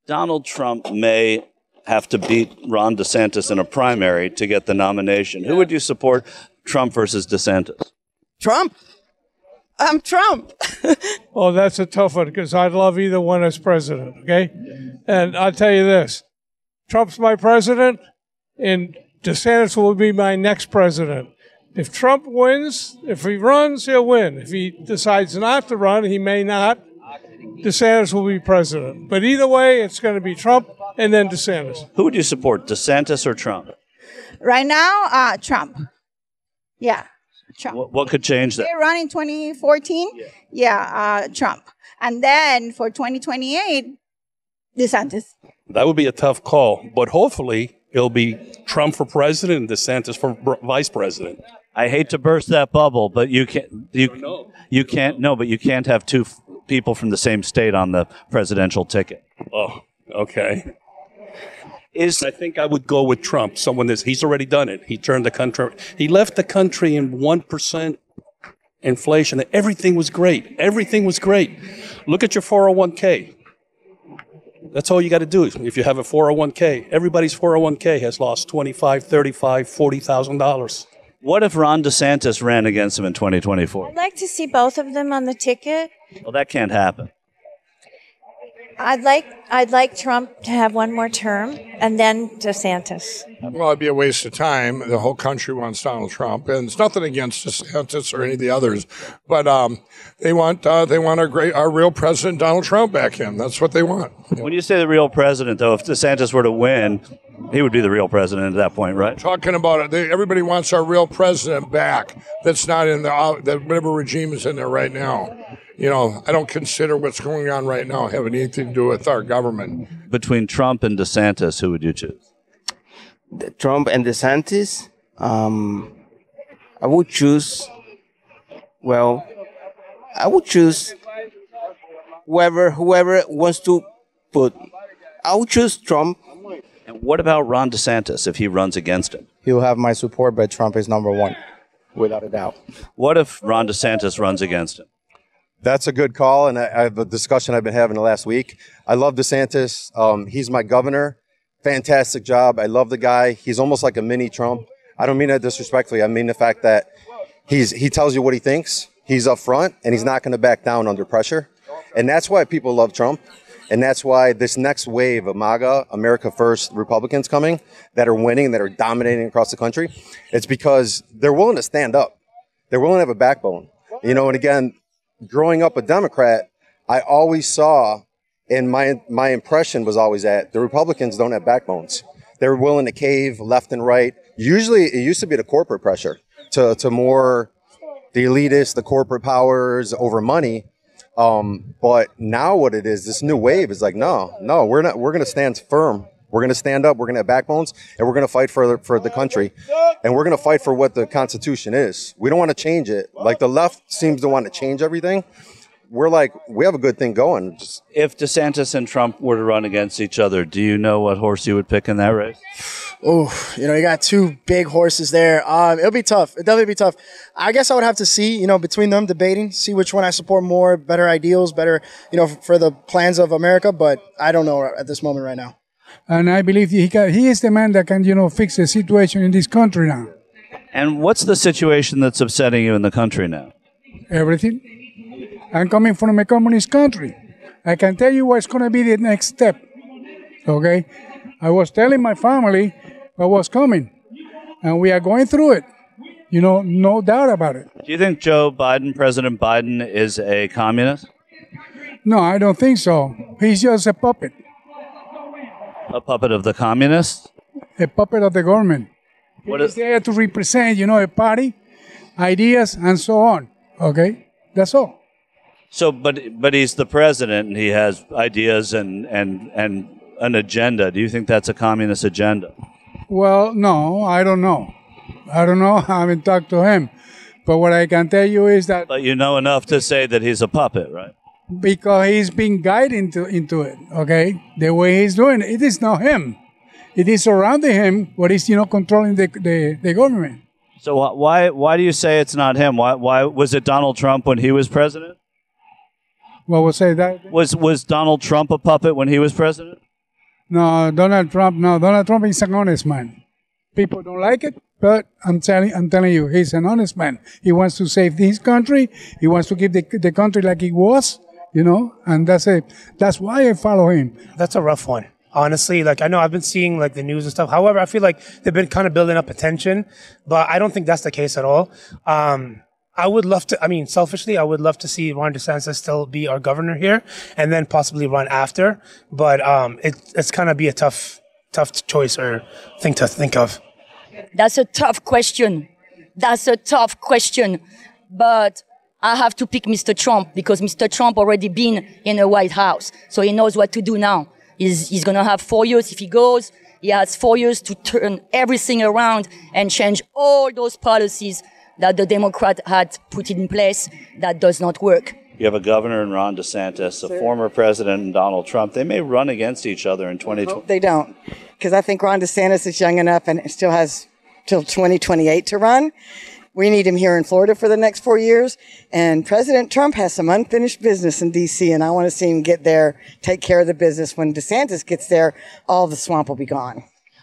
Donald Trump may have to beat Ron DeSantis in a primary to get the nomination. Who would you support, Trump versus DeSantis? Trump. I'm Trump. Oh, that's a tough one because I'd love either one as president, okay? And I'll tell you this. Trump's my president, and DeSantis will be my next president. If Trump wins, if he runs, he'll win. If he decides not to run, he may not. DeSantis will be president. But either way, it's going to be Trump and then DeSantis. Who would you support, DeSantis or Trump? Right now, Trump. Yeah, Trump. What could change that? They run in 2014? Yeah, Trump. And then for 2028, DeSantis. That would be a tough call, but hopefully it'll be Trump for president and DeSantis for vice president. I hate to burst that bubble, but you can't have two people from the same state on the presidential ticket. Oh, okay. I think I would go with Trump. He's already done it. He turned the country. He left the country in 1% inflation. Everything was great. Everything was great. Look at your 401k. That's all you got to do. If you have a 401k, everybody's 401k has lost $25,000, $35,000, $40,000. What if Ron DeSantis ran against him in 2024? I'd like to see both of them on the ticket. Well, that can't happen. I'd like Trump to have one more term, and then DeSantis. Well, it'd be a waste of time. The whole country wants Donald Trump, and it's nothing against DeSantis or any of the others, but they want our real president Donald Trump back in. That's what they want. When you say the real president, though, if DeSantis were to win, he would be the real president at that point, right? Talking about it, everybody wants our real president back. That's not in whatever regime is in there right now. You know, I don't consider what's going on right now having anything to do with our government. Between Trump and DeSantis, who would you choose? Trump and DeSantis, I would choose whoever wants to put. I would choose Trump. And what about Ron DeSantis if he runs against him? He'll have my support, but Trump is number one, without a doubt. What if Ron DeSantis runs against him? That's a good call, and I have a discussion I've been having the last week. I love DeSantis. He's my governor. Fantastic job. I love the guy. He's almost like a mini Trump. I don't mean that disrespectfully. I mean the fact that he tells you what he thinks. He's up front, and he's not going to back down under pressure. And that's why people love Trump. And that's why this next wave of MAGA, America First Republicans coming, that are winning, that are dominating across the country, it's because they're willing to stand up. They're willing to have a backbone. You know, and again, growing up a Democrat, I always saw, and my impression was always that the Republicans don't have backbones. They're willing to cave left and right. Usually it used to be the corporate pressure to more the elitists, the corporate powers over money. But now what it is, this new wave is like, no, we're going to stand firm. We're going to stand up. We're going to have backbones, and we're going to fight for the country, and we're going to fight for what the Constitution is. We don't want to change it. Like the left seems to want to change everything. We're like, we have a good thing going. If DeSantis and Trump were to run against each other, do you know what horse you would pick in that race? Oh, you got two big horses there. It'll be tough. It'll definitely be tough. I guess I would have to see, between them debating, see which one I support more, better ideals, better, for the plans of America. But I don't know at this moment right now. And I believe he is the man that can, fix the situation in this country now. And what's the situation that's upsetting you in the country now? Everything. I'm coming from a communist country. I can tell you what's going to be the next step. Okay? I was telling my family what was coming. And we are going through it. No doubt about it. Do you think President Biden, is a communist? No, I don't think so. He's just a puppet. A puppet of the communists? A puppet of the government. He's there to represent, a party, ideas, and so on. Okay? That's all. So, but he's the president, and he has ideas and an agenda. Do you think that's a communist agenda? Well, no, I don't know. I haven't talked to him. But what I can tell you is that... But you know enough to say that he's a puppet, right? Because he's being guided into it, okay? The way he's doing it, it is not him. It is surrounding him, what is, controlling the government. So why do you say it's not him? Why was it Donald Trump when he was president? What was say that? Was Donald Trump a puppet when he was president? No, Donald Trump. No, Donald Trump is an honest man. People don't like it, but I'm telling you, he's an honest man. He wants to save his country. He wants to keep the country like it was, and that's it. That's why I follow him. That's a rough one. Honestly, I know I've been seeing the news and stuff. However, I feel like they've been kind of building up attention, but I don't think that's the case at all. I would love to, selfishly, I would love to see Ron DeSantis still be our governor here and then possibly run after. But it's kind of be a tough choice or thing to think of. That's a tough question. But I have to pick Mr. Trump because Mr. Trump already been in the White House. So he knows what to do now. He's going to have 4 years if he goes. He has 4 years to turn everything around and change all those policies that the Democrat had put in place that does not work. You have a governor in Ron DeSantis, a former president in Donald Trump. They may run against each other in 2020. They don't, because I think Ron DeSantis is young enough and still has till 2028 to run. We need him here in Florida for the next 4 years. And President Trump has some unfinished business in D.C., and I want to see him get there, take care of the business. When DeSantis gets there, all the swamp will be gone.